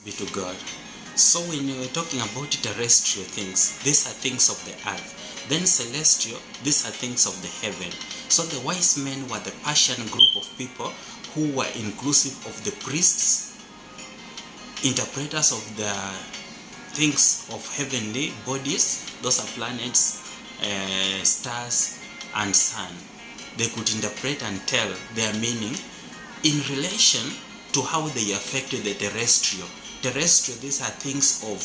Be to God. So when you're talking about terrestrial things, these are things of the earth. Then celestial, these are things of the heaven. So the wise men were the Persian group of people who were inclusive of the priests, interpreters of the things of heavenly bodies. Those are planets, stars, and sun. They could interpret and tell their meaning in relation to how they affected the terrestrial. Terrestrial, these are things of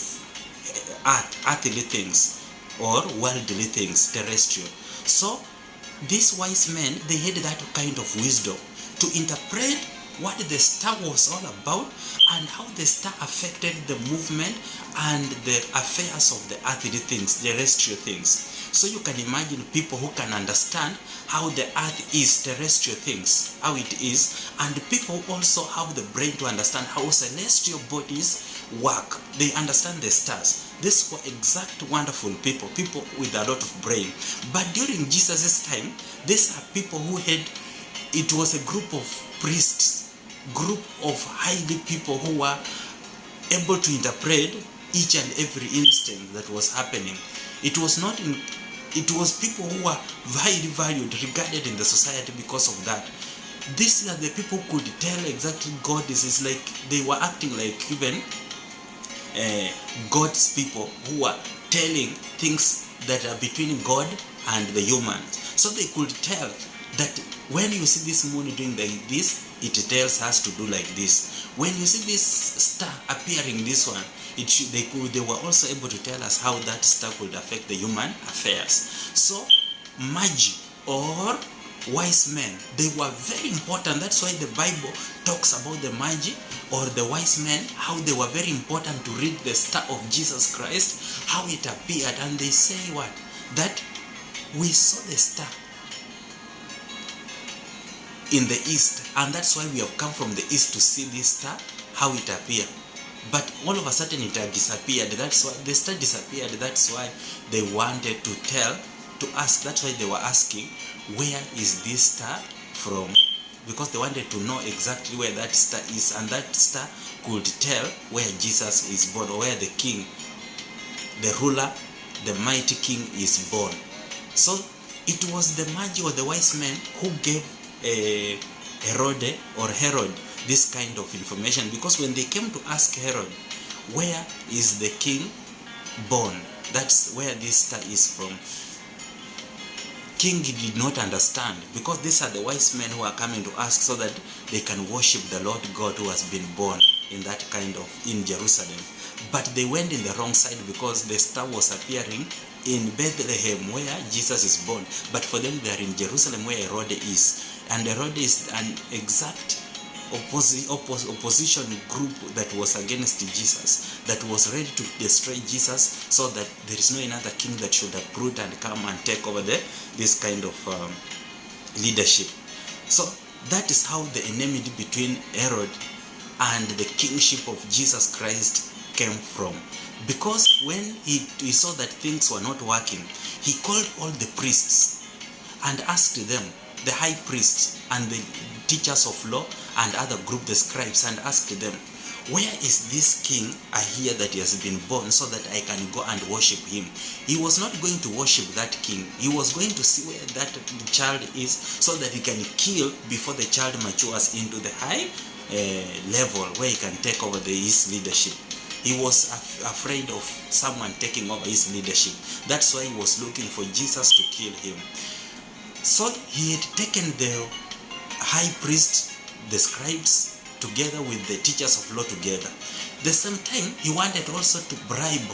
earthly things or worldly things, terrestrial. So these wise men, they had that kind of wisdom to interpret what the star was all about and how the star affected the movement and the affairs of the earthly things, terrestrial things. So you can imagine people who can understand how the earth is, terrestrial things, how it is, and people also have the brain to understand how celestial bodies work. They understand the stars. These were exact wonderful people, people with a lot of brain. But during Jesus' time, these are people who had, it was a group of priests, group of highly people who were able to interpret each and every instant that was happening. It was people who were highly valued, regarded in the society because of that. These are the people who could tell exactly God is like they were acting like even God's people who were telling things that are between God and the humans. So they could tell that when you see this moon doing like this, it tells us to do like this. When you see this star appearing, this one, they were also able to tell us how that star could affect the human affairs. So magi or wise men, they were very important. That's why the Bible talks about the magi or the wise men, how they were very important to read the star of Jesus Christ, how it appeared. And they say what? That we saw the star in the east, and that's why we have come from the east to see this star, how it appeared. But all of a sudden it had disappeared. That's why the star disappeared. That's why they wanted to ask. That's why they were asking, where is this star from? Because they wanted to know exactly where that star is, and that star could tell where Jesus is born, or where the king, the ruler, the mighty king is born. So it was the magi or the wise men who gave Herod this kind of information, because when they came to ask Herod, where is the king born, that's where this star is from, king did not understand, because these are the wise men who are coming to ask so that they can worship the Lord God who has been born in that kind of, in Jerusalem. But they went in the wrong side, because the star was appearing in Bethlehem where Jesus is born, but for them they are in Jerusalem where Herod is. And Herod is an exact opposition group that was against Jesus, that was ready to destroy Jesus, so that there is no another king that should uproot and come and take over this kind of leadership. So that is how the enmity between Herod and the kingship of Jesus Christ came from. Because when he saw that things were not working, he called all the priests and asked them, the high priests and the teachers of law and other group, the scribes, and asked them, where is this king I hear that he has been born, so that I can go and worship him? He was not going to worship that king. He was going to see where that child is, so that he can kill before the child matures into the high level where he can take over his leadership. He was afraid of someone taking over his leadership. That's why he was looking for Jesus to kill him. So he had taken the high priest, the scribes, together with the teachers of law together. The same time, he wanted also to bribe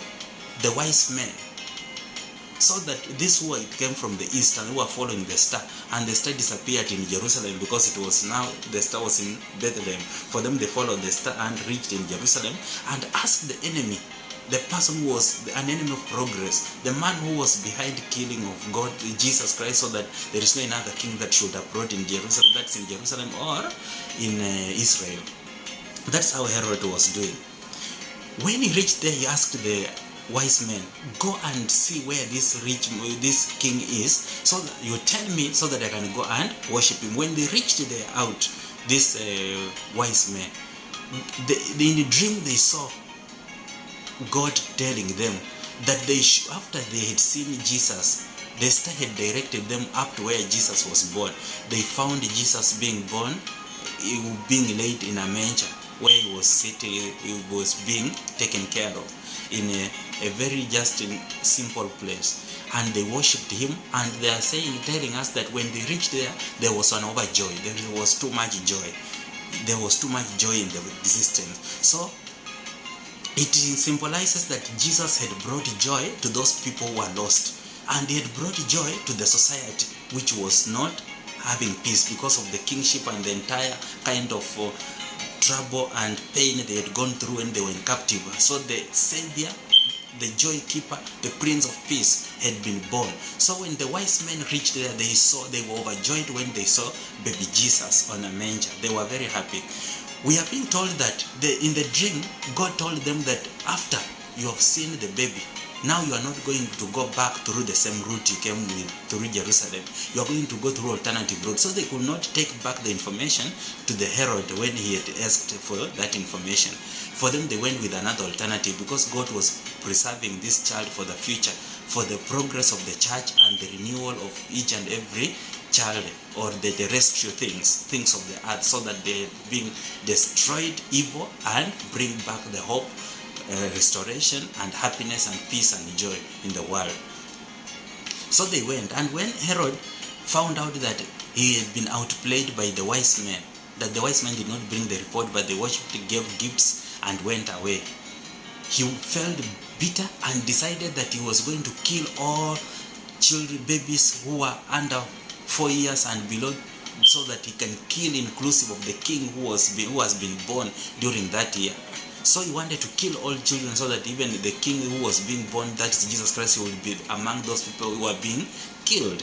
the wise men, so that this war, it came from the east and who were following the star, and the star disappeared in Jerusalem, because it was now, the star was in Bethlehem. For them, they followed the star and reached in Jerusalem and asked the enemy, the person who was an enemy of progress, the man who was behind killing of God, Jesus Christ, so that there is no another king that should uproot in Jerusalem, that's in Jerusalem or in Israel. That's how Herod was doing. When he reached there, he asked the wise men, go and see where this king is, so that you tell me, so that I can go and worship him. When they reached there out, this wise men, In the dream they saw God telling them that after they had seen Jesus, the star had directed them up to where Jesus was born. They found Jesus being born, being laid in a manger where he was sitting, he was being taken care of in a very just simple place. And they worshipped him, and they are telling us that when they reached there was an overjoy. There was too much joy. There was too much joy in the existence. So it symbolizes that Jesus had brought joy to those people who were lost, and he had brought joy to the society which was not having peace because of the kingship and the entire kind of trouble and pain they had gone through when they were in captivity. So the Savior, the joy keeper, the Prince of Peace had been born. So when the wise men reached there, they were overjoyed when they saw baby Jesus on a manger. They were very happy. We are being told that in the dream, God told them that after you have seen the baby, now you are not going to go back through the same route you came with through Jerusalem. You are going to go through alternative route. So they could not take back the information to the Herod when he had asked for that information. For them, they went with another alternative because God was preserving this child for the future, for the progress of the church and the renewal of each and every child, or the terrestrial things of the earth, so that they being destroyed evil and bring back the hope, restoration and happiness and peace and joy in the world. So they went, and when Herod found out that he had been outplayed by the wise men, that the wise men did not bring the report but they worshipped, gave gifts and went away, he felt bitter and decided that he was going to kill all children, babies who were under 4 years and below, so that he can kill inclusive of the king who has been born during that year. So he wanted to kill all children so that even the king who was being born, that is Jesus Christ, would be among those people who were being killed.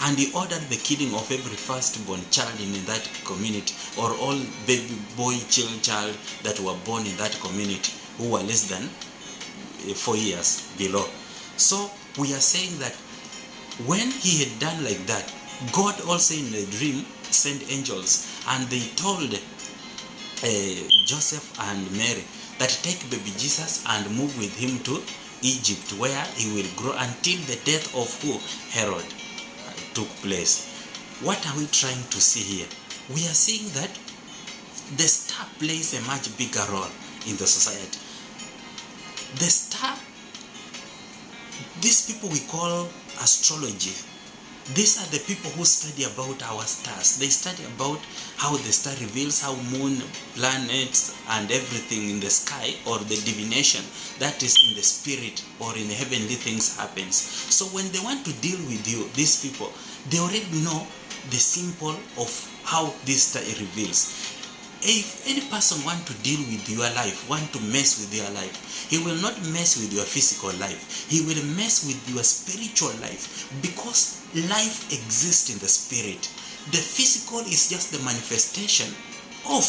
And he ordered the killing of every firstborn child in that community, or all baby boy child that were born in that community who were less than 4 years below. So we are saying that when he had done like that, God also in the dream sent angels, and they told Joseph and Mary that take baby Jesus and move with him to Egypt, where he will grow until the death of who? Herod took place. What are we trying to see here? We are seeing that the star plays a much bigger role in the society. The star, these people we call astrology, these are the people who study about our stars. They study about how the star reveals how moon, planets, and everything in the sky, or the divination that is in the spirit or in the heavenly things happens. So when they want to deal with you, these people, they already know the symbol of how this star reveals. If any person want to deal with your life, want to mess with your life, he will not mess with your physical life. He will mess with your spiritual life, because life exists in the spirit. The physical is just the manifestation of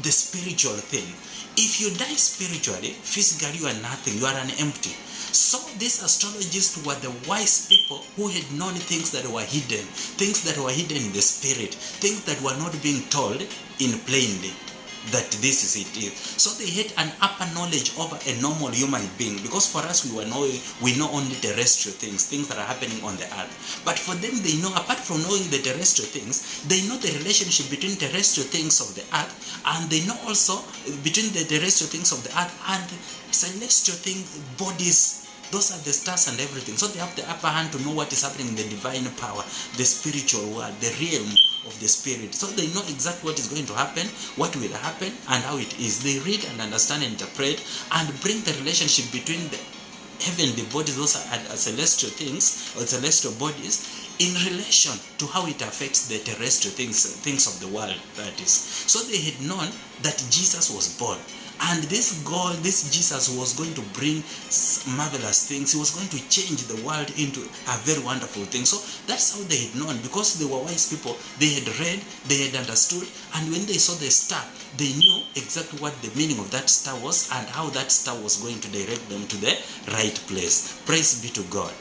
the spiritual thing. If you die spiritually, physically you are nothing, you are an empty. So these astrologists were the wise people who had known things that were hidden in the spirit, things that were not being told in plainly, that this is it. So they had an upper knowledge over a normal human being, because for us we know only terrestrial things that are happening on the earth. But for them, they know, apart from knowing the terrestrial things, they know the relationship between terrestrial things of the earth, and they know also between the terrestrial things of the earth and celestial things, bodies. Those are the stars and everything. So they have the upper hand to know what is happening in the divine power, the spiritual world, the realm of the spirit. So they know exactly what is going to happen, what will happen, and how it is. They read and understand and interpret and bring the relationship between the heavenly bodies, those are celestial things or celestial bodies, in relation to how it affects the terrestrial things of the world, that is. So they had known that Jesus was born. And this God, this Jesus, was going to bring marvelous things. He was going to change the world into a very wonderful thing. So that's how they had known, because they were wise people. They had read, they had understood, and when they saw the star, they knew exactly what the meaning of that star was and how that star was going to direct them to the right place. Praise be to God.